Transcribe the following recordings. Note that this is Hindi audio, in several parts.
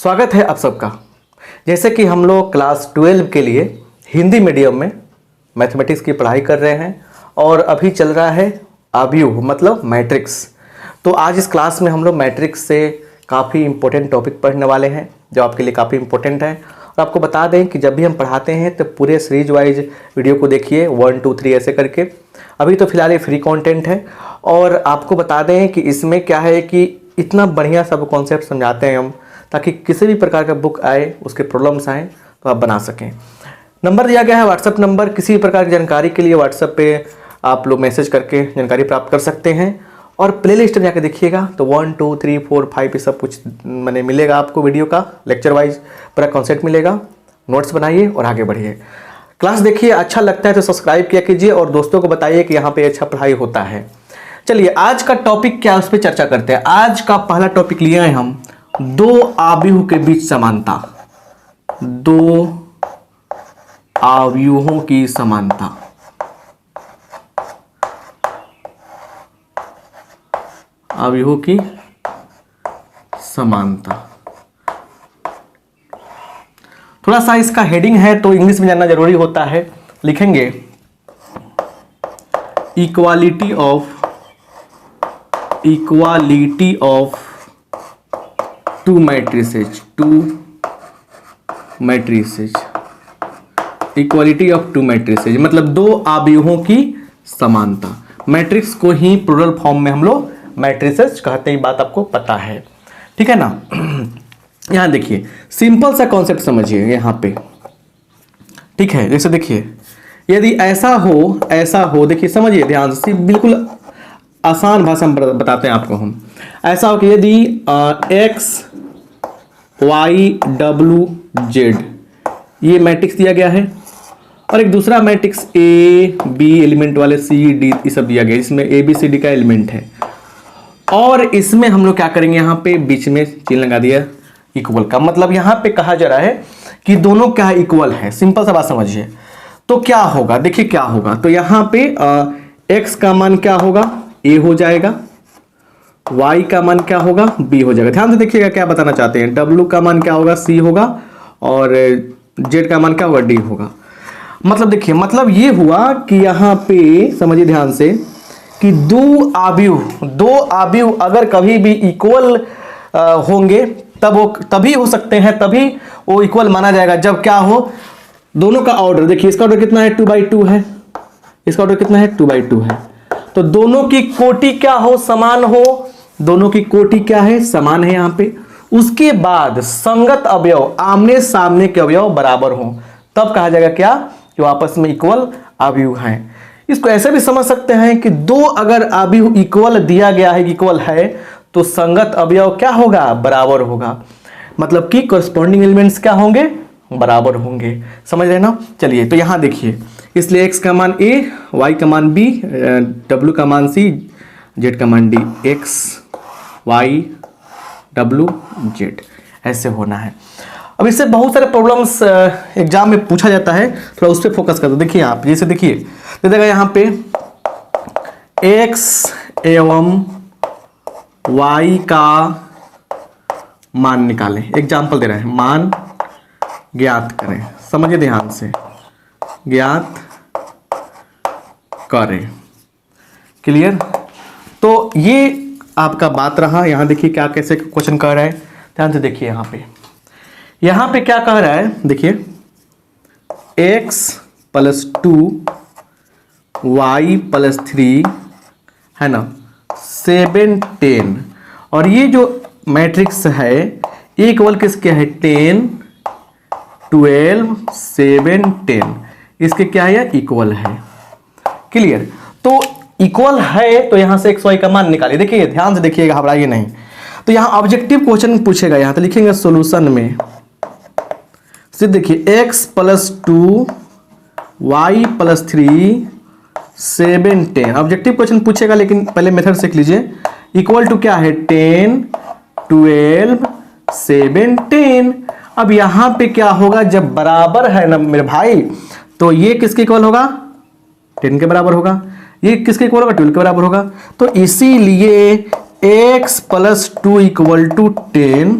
स्वागत है आप सबका। जैसे कि हम लोग क्लास 12 के लिए हिंदी मीडियम में मैथमेटिक्स की पढ़ाई कर रहे हैं और अभी चल रहा है आव्यूह मतलब मैट्रिक्स। तो आज इस क्लास में हम लोग मैट्रिक्स से काफ़ी इंपॉर्टेंट टॉपिक पढ़ने वाले हैं जो आपके लिए काफ़ी इंपॉर्टेंट है। और आपको बता दें कि जब भी हम पढ़ाते हैं तो पूरे सीरीज वाइज वीडियो को देखिए 1 2 3 ऐसे करके। अभी तो फिलहाल ये फ्री कंटेंट है और आपको बता दें कि इसमें क्या है कि इतना बढ़िया सब कॉन्सेप्ट समझाते हैं हम ताकि किसी भी प्रकार का बुक आए उसके प्रॉब्लम्स आए तो आप बना सकें। नंबर दिया गया है व्हाट्सएप नंबर, किसी भी प्रकार की जानकारी के लिए व्हाट्सएप पे आप लोग मैसेज करके जानकारी प्राप्त कर सकते हैं। और प्ले लिस्ट में जाकर देखिएगा तो 1 2 3 4 5 ये सब कुछ मैंने मिलेगा आपको, वीडियो का लेक्चर वाइज पूरा कॉन्सेप्ट मिलेगा। नोट्स बनाइए और आगे बढ़िए। क्लास देखिए, अच्छा लगता है तो सब्सक्राइब किया कीजिए और दोस्तों को बताइए कि यहाँ पे अच्छा पढ़ाई होता है। चलिए आज का टॉपिक क्या है उस पर चर्चा करते हैं। आज का पहला टॉपिक लिया है हम दो आव्यूह के बीच समानता। दो आव्यूहों की समानता। आव्यूहों की समानता थोड़ा सा इसका हेडिंग है तो इंग्लिश में जानना जरूरी होता है। लिखेंगे equality of two matrices. Equality of two matrices मतलब दो आव्यूहों की समानता। मैट्रिक्स को ही प्लूरल फॉर्म में हम लोग मैट्रिसेज कहते हैं, बात आपको पता है, ठीक है ना। यहां देखिए सिंपल सा कॉन्सेप्ट समझिए यहाँ पे, ठीक है। जैसे देखिए यदि ऐसा हो देखिए समझिए ध्यान से, बिल्कुल आसान भाषा में बताते हैं आपको हम। ऐसा हो कि यदि x y w z ये मैट्रिक्स दिया गया है और एक दूसरा मैट्रिक्स a b एलिमेंट वाले c d ये सब दिया गया है, इसमें a b c d का एलिमेंट है। और इसमें हम लोग क्या करेंगे, यहाँ पे बीच में चिन्ह लगा दिया इक्वल का, मतलब यहाँ पे कहा जा रहा है कि दोनों क्या है, इक्वल है। सिंपल सा बात समझिए। तो क्या होगा, देखिए क्या होगा, तो यहाँ पे x का मान क्या होगा, a हो जाएगा, y का मान क्या होगा, b हो जाएगा। ध्यान से देखिएगा क्या बताना चाहते हैं। w का मान क्या होगा, c होगा और z का मान क्या होगा, d होगा। मतलब देखिए, मतलब ये हुआ कि यहाँ पे समझिए ध्यान से कि दो आव्यूह अगर कभी भी इक्वल होंगे तब वो तभी हो सकते हैं, तभी वो इक्वल माना जाएगा जब क्या हो, दोनों का ऑर्डर देखिए, इसका ऑर्डर कितना है 2/2 है, इसका ऑर्डर कितना है 2/2 है। तो दोनों की कोटि क्या हो, समान हो, दोनों की कोटि क्या है, समान है यहाँ पे। उसके बाद संगत अवयव, आमने सामने के अवयव बराबर हो, तब कहा जाएगा क्या, जो आपस में इक्वल आव्यूह हैं। इसको ऐसे भी समझ सकते हैं कि दो अगर आव्यूह इक्वल दिया गया है, इक्वल है, तो संगत अवयव क्या होगा, बराबर होगा, मतलब कि कॉरस्पॉन्डिंग एलिमेंट्स क्या होंगे, बराबर होंगे। समझ रहे ना। चलिए तो यहां देखिए, इसलिए x का मान a, y का मान b, w का मान c, z का मान d, x y w z ऐसे होना है। अब इससे बहुत सारे प्रॉब्लम्स एग्जाम में पूछा जाता है, थोड़ा उस पर फोकस कर दो। देखिए आप जैसे देखिए दे देगा यहाँ पे x एवं y का मान निकालें, एग्जाम्पल दे रहे हैं, मान ज्ञात करें। समझिए ध्यान से, ज्ञात करें, क्लियर। तो ये आपका बात रहा। यहां देखिए क्या कैसे क्वेश्चन कर रहा है, ध्यान से देखिए। यहां पे क्या कह रहा है, देखिए x + 2 y + 3 है ना 7 10। और ये जो मैट्रिक्स है ये इक्वल किसके है, 10 12 7 10, इसके क्या है, इक्वल है, क्लियर। तो इक्वल है तो यहां से x y का मान निकालिए। देखिए ध्यान से देखिएगा, घबराइए नहीं। तो यहां ऑब्जेक्टिव क्वेश्चन पूछेगा, यहां तो लिखेंगे सॉल्यूशन में सिर्फ देखिए x + 2 y + 3 7 10 ऑब्जेक्टिव क्वेश्चन पूछेगा, लेकिन पहले मेथड सीख लीजिए। इक्वल टू क्या है, 10 12 7 10। अब यहां पे क्या होगा, जब बराबर है ना मेरे भाई, तो ये किसके इक्वल होगा, 10 के बराबर होगा, ये किसके इक्वल होगा, 12 के बराबर होगा। तो इसीलिए x + 2 = 10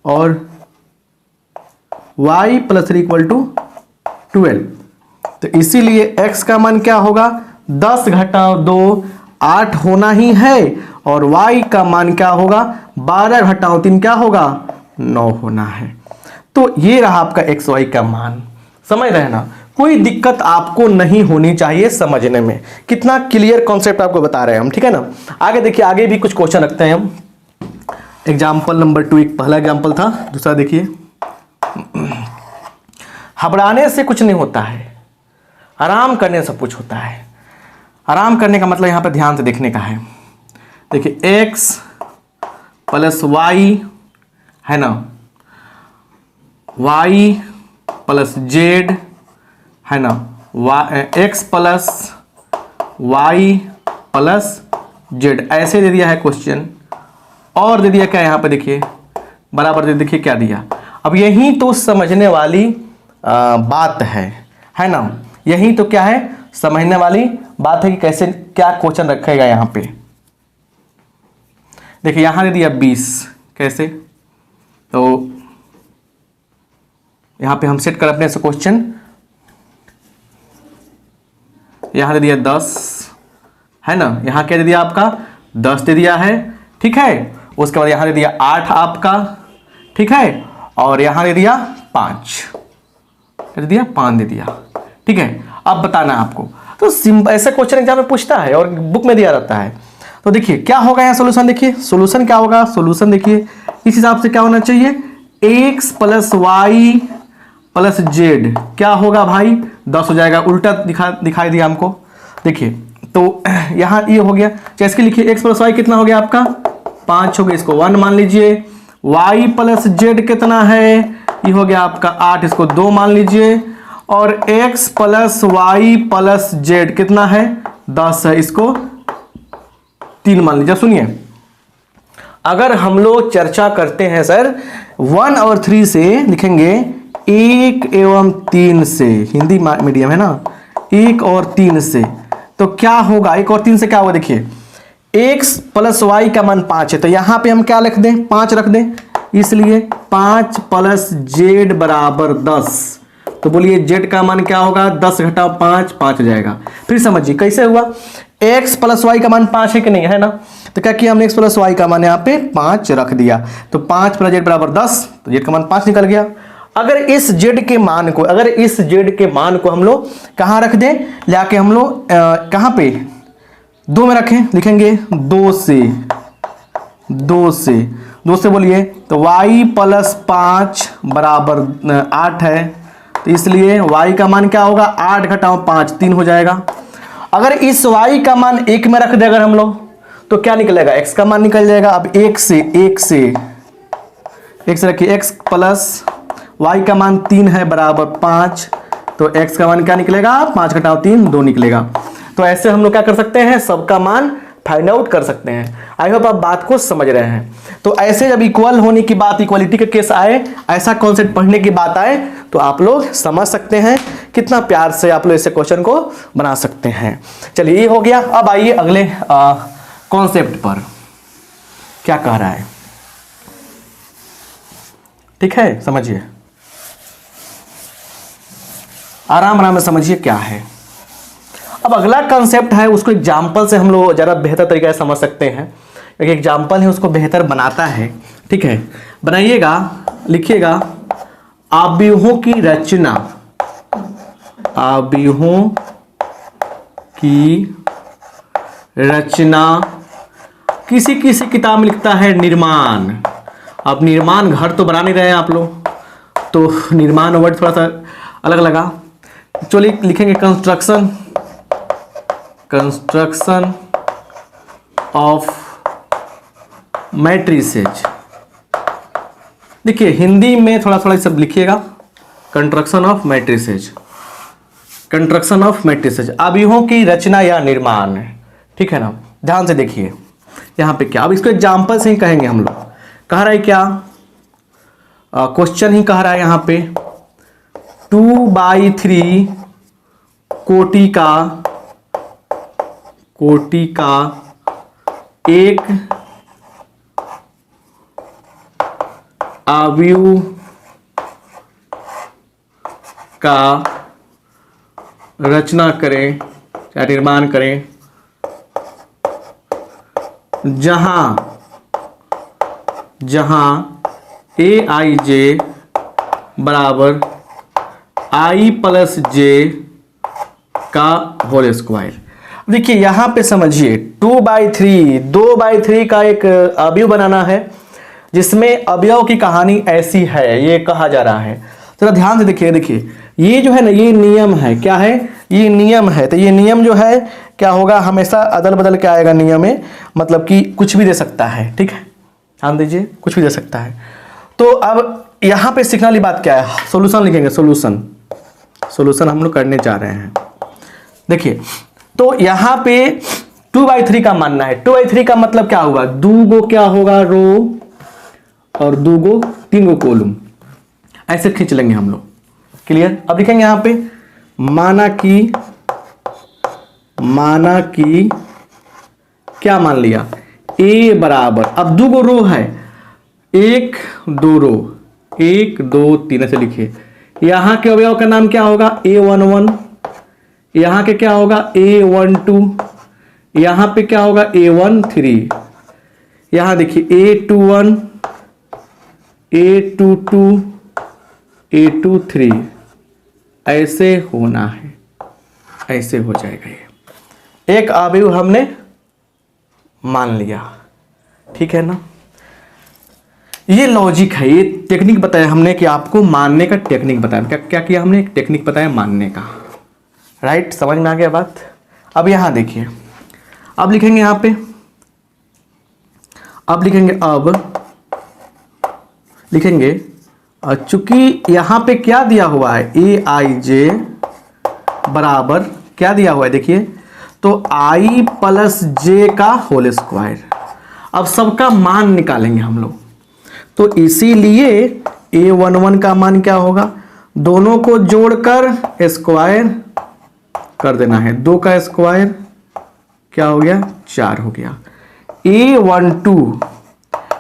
और y प्लस 3 इक्वल टू 12। तो इसीलिए x का मान क्या होगा, 10 घटाओ 2 8 होना ही है, और y का मान क्या होगा, 12 घटाओ 3 क्या होगा, 9 होना है। तो ये रहा आपका x y का मान। समझ रहे हैं ना, कोई दिक्कत आपको नहीं होनी चाहिए समझने में। कितना क्लियर कॉन्सेप्ट आपको बता रहे हैं हम, ठीक है ना। आगे देखिए, आगे भी कुछ क्वेश्चन रखते हैं हम। एग्जाम्पल नंबर 2 एक पहला एग्जाम्पल था, दूसरा देखिए। घबराने से कुछ नहीं होता है, आराम करने से कुछ होता है। आराम करने का मतलब यहाँ पर ध्यान से देखने का है। देखिए x प्लस y है ना, y प्लस z है ना, x plus y plus z, ऐसे दे दिया है क्वेश्चन। और दे दिया क्या यहाँ पे, देखिए बराबर दे, देखिए क्या दिया। अब यही तो समझने वाली बात है ना, यही तो क्या है, समझने वाली बात है कि कैसे क्या क्वेश्चन रखेगा यहाँ पे। देखिए यहाँ दे दिया 20, कैसे, तो यहाँ पे हम सेट कर अपने से क्वेश्चन। यहाँ दे दिया 10 है ना, यहाँ क्या दे दिया आपका 10 दे दिया है, ठीक है। उसके बाद यहाँ दे दिया 8 आपका, ठीक है, और यहाँ दे दिया 5 दे दिया, 5 दे दिया, ठीक है। अब बताना है आपको, तो सिंपल ऐसे क्वेश्चन एग्जाम में पूछता है और बुक में दिया रहता है। तो देखिए क्या होगा यहाँ सोल्यूशन, देखिए सोल्यूशन क्या होगा, सोल्यूशन देखिए इस हिसाब से क्या होना चाहिए, x plus Y plus Z क्या होगा भाई 10 हो जाएगा, उल्टा दिखाई दिया हमको। देखिए तो यहाँ ये हो गया, चाहे इसके लिखिए x प्लस वाई कितना हो गया आपका 5 हो गया, इसको 1 मान लीजिए। y प्लस जेड कितना है, ये हो गया आपका 8, इसको 2 मान लीजिए। और x plus Y plus Z कितना है 10 है, इसको 3 मान लीजिए। सुनिए, अगर हम लोग चर्चा करते हैं सर 1 और 3 से लिखेंगे 1 एवं 3 से, हिंदी मीडियम है ना, 1 और 3 से, तो क्या होगा 1 और 3 से क्या होगा, देखिए x प्लस वाई का मान 5 है, तो यहां पे हम क्या लिख दें 5 रख दें, इसलिए 5 प्लस जेड बराबर 10। तो बोलिए जेड का मान क्या होगा, 10 घटाओ 5, 5 हो जाएगा। फिर समझिए कैसे हुआ, x प्लस वाई का मान 5 है कि नहीं है ना, तो क्या किया हमने x प्लस वाई का मान यहाँ पे 5 रख दिया, तो 5 प्लस जेड बराबर 10, तो जेड का मान 5 निकल गया। अगर इस जेड के मान को हम लोग कहाँ रख दें, लाके हम लोग कहाँ पे 2 में रखें, लिखेंगे 2 से बोलिए, तो y प्लस 5 बराबर 8 है, तो इसलिए y का मान क्या होगा 8 घटाओ 5 3 हो जाएगा। अगर इस y का मान 1 में रख दे अगर हम लोग, तो क्या निकलेगा x का मान निकल जाएगा। अब 1 से रखिए, x प्लस y का मान 3 है बराबर 5, तो x का मान क्या निकलेगा 5 घटाओ 3 2 निकलेगा। तो ऐसे हम लोग क्या कर सकते हैं, सबका मान फाइंड आउट कर सकते हैं। आई होप आप बात को समझ रहे हैं। तो ऐसे जब इक्वल होने की बात, इक्वालिटी का केस आए, ऐसा कॉन्सेप्ट पढ़ने की बात आए, तो आप लोग समझ सकते हैं कितना प्यार से आप लोग ऐसे क्वेश्चन को बना सकते हैं। चलिए ये हो गया। अब आइए अगले कॉन्सेप्ट पर, क्या कह रहा है, ठीक है, समझिए आराम में समझिए क्या है। अब अगला कॉन्सेप्ट है, उसको एग्जाम्पल से हम लोग ज़्यादा बेहतर तरीके से समझ सकते हैं, क्योंकि एग्जाम्पल है उसको बेहतर बनाता है। ठीक है, बनाइएगा, लिखिएगा आव्यूहों की रचना, आव्यूहों की रचना, किसी किसी किताब में लिखता है निर्माण। अब निर्माण घर तो बना नहीं रहे हैं आप लोग, तो निर्माण वर्ड थोड़ा सा अलग लगा। चलिए लिखेंगे कंस्ट्रक्शन, कंस्ट्रक्शन ऑफ मैट्रिसेज। देखिए हिंदी में थोड़ा थोड़ा सब लिखिएगा, construction of matrices, construction of matrices, आव्यूहों की रचना या निर्माण। ठीक है ना, ध्यान से देखिए यहाँ पे क्या, अब इसको एग्जाम्पल से ही कहेंगे हम लोग। कह रहा है क्या, क्वेश्चन ही कह रहा है यहाँ पे 2/3 कोटि का एक आव्यूह का रचना करें या निर्माण करें जहां aij बराबर i प्लस j का होल स्क्वायर। देखिए यहां पे समझिए 2/3 2/3 का एक अवयव बनाना है, जिसमें अवयव की कहानी ऐसी है, ये कहा जा रहा है। जरा ध्यान से देखिए ये जो है ना, ये नियम है, क्या है, ये नियम है। तो ये नियम जो है क्या होगा, हमेशा अदल बदल के आएगा नियम में, मतलब कि कुछ भी दे सकता है, ठीक है, ध्यान दीजिए, कुछ भी दे सकता है। तो अब यहां पे सीखने वाली बात क्या है, सॉल्यूशन लिखेंगे, सॉल्यूशन हम लोग करने जा रहे हैं। देखिए तो यहां पे 2/3 का मानना है। 2/3 का मतलब क्या होगा, 2 गो क्या होगा रो और 2 गो 3 गो कॉलम, ऐसे खींच लेंगे हम लोग। क्लियर। अब लिखेंगे यहां पे माना कि क्या मान लिया, ए बराबर, अब 2 गो रो है, 1 2 रो, 1 2 3 ऐसे लिखिए। यहां के अवयव का नाम क्या होगा, a11, यहां के क्या होगा a12, यहां पे क्या होगा a13, यहां देखिए a21 a22 a23, ऐसे होना है, ऐसे हो जाएगा। ये एक अवयव हमने मान लिया, ठीक है ना। ये लॉजिक है, ये टेक्निक बताया हमने कि आपको मानने का टेक्निक बताया। क्या किया हमने, एक टेक्निक बताया मानने का, राइट, समझ में आ गया बात। अब यहां देखिए, अब लिखेंगे यहां पे, अब लिखेंगे चूंकि यहां पे क्या दिया हुआ है, aij बराबर क्या दिया हुआ है, देखिए तो i प्लस j का होल स्क्वायर। अब सबका मान निकालेंगे हम लोग, तो इसीलिए a11 का मान क्या होगा, दोनों को जोड़कर स्क्वायर कर देना है, 2 का स्क्वायर क्या हो गया 4 हो गया। a12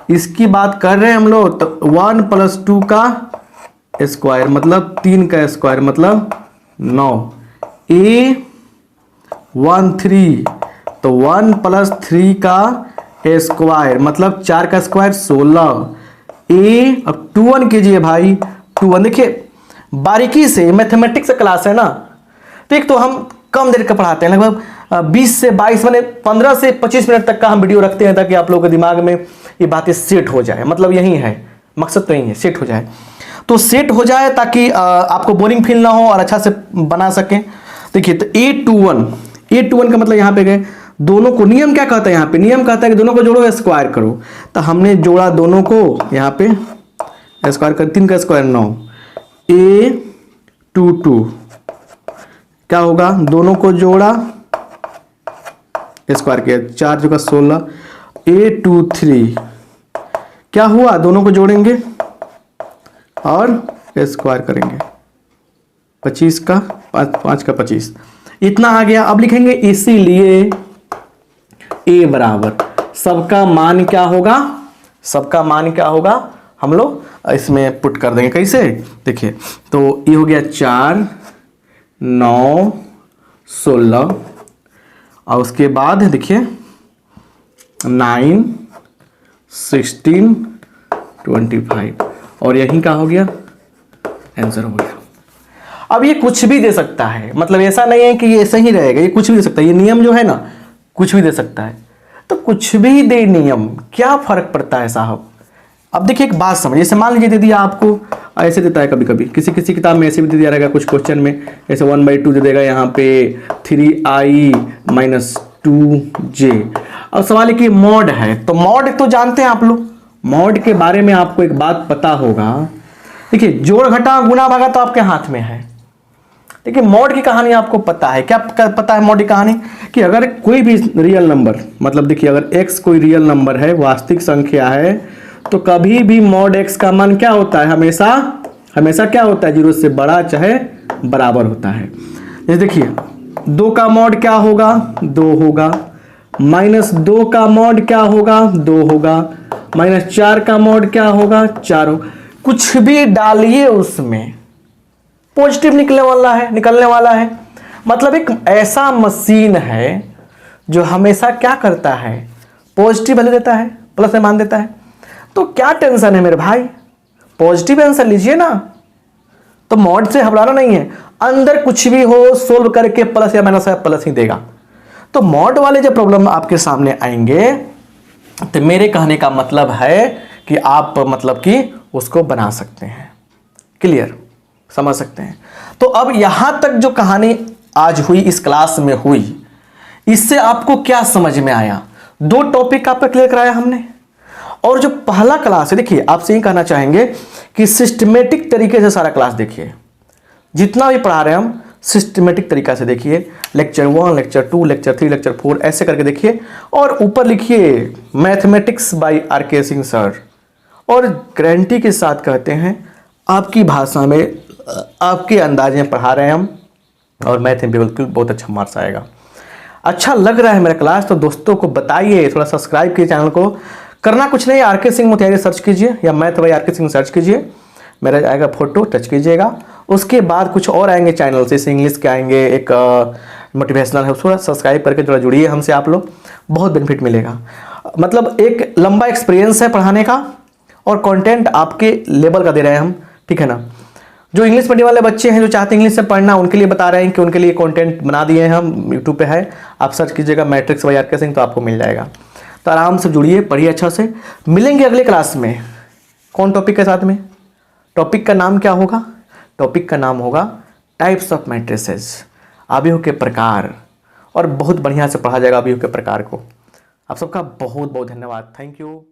इसकी बात कर रहे हैं हम लोग, तो 1 + 2 का स्क्वायर मतलब 3 का स्क्वायर मतलब 9। a13 तो 1 + 3 का स्क्वायर मतलब 4 का स्क्वायर 16। अब 2 कीजिए भाई, 2 देखिए बारीकी से, मैथमेटिक्स क्लास है ना, तो एक तो हम कम देर का पढ़ाते हैं, लगभग 20 से 22 मैंने 15 से 25 मिनट तक का हम वीडियो रखते हैं, ताकि आप लोगों के दिमाग में ये बातें सेट हो जाए। मतलब यही है मकसद, तो यही है, सेट हो जाए, तो सेट हो जाए ताकि आपको बोरिंग फील ना हो और अच्छा से बना सकें। देखिए तो a21 का मतलब यहाँ पे गए, दोनों को नियम क्या कहता है, यहाँ पे नियम कहता है कि दोनों को जोड़ो स्क्वायर करो, तो हमने जोड़ा दोनों को, यहाँ पे स्क्वायर कर, 3 का स्क्वायर 9, a22 क्या होगा, दोनों को जोड़ा स्क्वायर किया, 4 जो का 16, a23 क्या हुआ, दोनों को जोड़ेंगे और स्क्वायर करेंगे, 25 का 5 का 25, इतना आ गया। अब लिखेंगे इसीलिए a बराबर, सबका मान क्या होगा, हम लोग इसमें पुट कर देंगे। कैसे, देखिए तो ये हो गया 4 9 16, और उसके बाद देखिए 9 16 25, और यही का हो गया आंसर हो गया। अब ये कुछ भी दे सकता है, मतलब ऐसा नहीं है कि ये ऐसा ही रहेगा, ये कुछ भी दे सकता है, ये नियम जो है ना कुछ भी दे सकता है, तो कुछ भी दे नियम, क्या फर्क पड़ता है साहब। अब देखिए एक बात समझिए, जैसे मान लीजिए दे दिया आपको, ऐसे देता है कभी कभी, किसी किताब में ऐसे भी दे दिया रहेगा, कुछ क्वेश्चन में ऐसे 1/2 दे देगा, यहाँ पे 3i - 2j। अब सवाल है कि मॉड है, तो मॉड तो जानते हैं आप लोग, मॉड के बारे में आपको एक बात पता होगा। देखिए जोड़ घटा गुना भागा तो आपके हाथ में है, देखिए मॉड की कहानी आपको पता है। क्या पता है मॉड की कहानी, कि अगर कोई भी रियल नंबर, मतलब देखिए अगर x कोई रियल नंबर है, वास्तविक संख्या है, तो कभी भी मॉड x का मान क्या होता है, हमेशा क्या होता है, 0 से बड़ा चाहे बराबर होता है। जैसे देखिए 2 का मॉड क्या होगा, 2 होगा, -2 का मॉड क्या होगा, 2 होगा, -4 का मॉड क्या होगा, 4 होगा। कुछ भी डालिए उसमें, पॉजिटिव निकलने वाला है। मतलब एक ऐसा मशीन है जो हमेशा क्या करता है, पॉजिटिव वैल्यू देता है, प्लस में मान देता है। तो क्या टेंशन है मेरे भाई, पॉजिटिव आंसर लीजिए ना, तो मॉड से घबराना नहीं है, अंदर कुछ भी हो सोल्व करके प्लस या माइनस या प्लस ही देगा। तो मॉड वाले जो प्रॉब्लम आपके सामने आएंगे तो मेरे कहने का मतलब है कि आप मतलब कि उसको बना सकते हैं। क्लियर, समझ सकते हैं। तो अब यहां तक जो कहानी आज हुई, इस क्लास में हुई, इससे आपको क्या समझ में आया? दो टॉपिक आपका क्लियर कराया हमने। और जो पहला क्लास है, देखिए आपसे ये कहना चाहेंगे कि सिस्टमेटिक तरीके से सारा क्लास देखिए, जितना भी पढ़ा रहे हैं हम सिस्टमेटिक तरीका से देखिए। लेक्चर 1, लेक्चर 2, लेक्चर 3, लेक्चर 4 ऐसे करके देखिए, और ऊपर लिखिए mathematics by R K. Singh sir, और गारंटी के साथ कहते हैं आपकी भाषा में, आपके अंदाज में पढ़ा रहे हैं हम, और मैथ में बिल्कुल बहुत अच्छा मार्क्स आएगा। अच्छा लग रहा है मेरा क्लास तो दोस्तों को बताइए, थोड़ा सब्सक्राइब कीजिए चैनल को। करना कुछ नहीं, आर.के. सिंह मोतिहारी सर्च कीजिए या math by R K. Singh search कीजिए, मेरा आएगा फोटो, टच कीजिएगा। उसके बाद कुछ और आएंगे चैनल, जैसे इंग्लिश के आएंगे, एक मोटिवेशनल है, थोड़ा सब्सक्राइब करके थोड़ा जुड़िए हमसे, आप लोग बहुत बेनिफिट मिलेगा। मतलब एक लंबा एक्सपीरियंस है पढ़ाने का, और कंटेंट आपके लेवल का दे रहे हैं हम, ठीक है ना। जो इंग्लिश मीडियम वाले बच्चे हैं जो चाहते हैं इंग्लिश से पढ़ना, उनके लिए बता रहे हैं कि उनके लिए कंटेंट बना दिए हैं हम, यूट्यूब पे है, आप सर्च कीजिएगा मैट्रिक्स बाय आर.के. सिंह तो आपको मिल जाएगा। तो आराम से जुड़िए, पढ़िए अच्छा से। मिलेंगे अगले क्लास में कौन टॉपिक के साथ में? टॉपिक का नाम क्या होगा? टॉपिक का नाम होगा टाइप्स ऑफ मैट्रिसेस, अवयव के प्रकार, और बहुत बढ़िया से पढ़ा जाएगा अवयव के प्रकार को। आप सबका बहुत बहुत धन्यवाद, थैंक यू।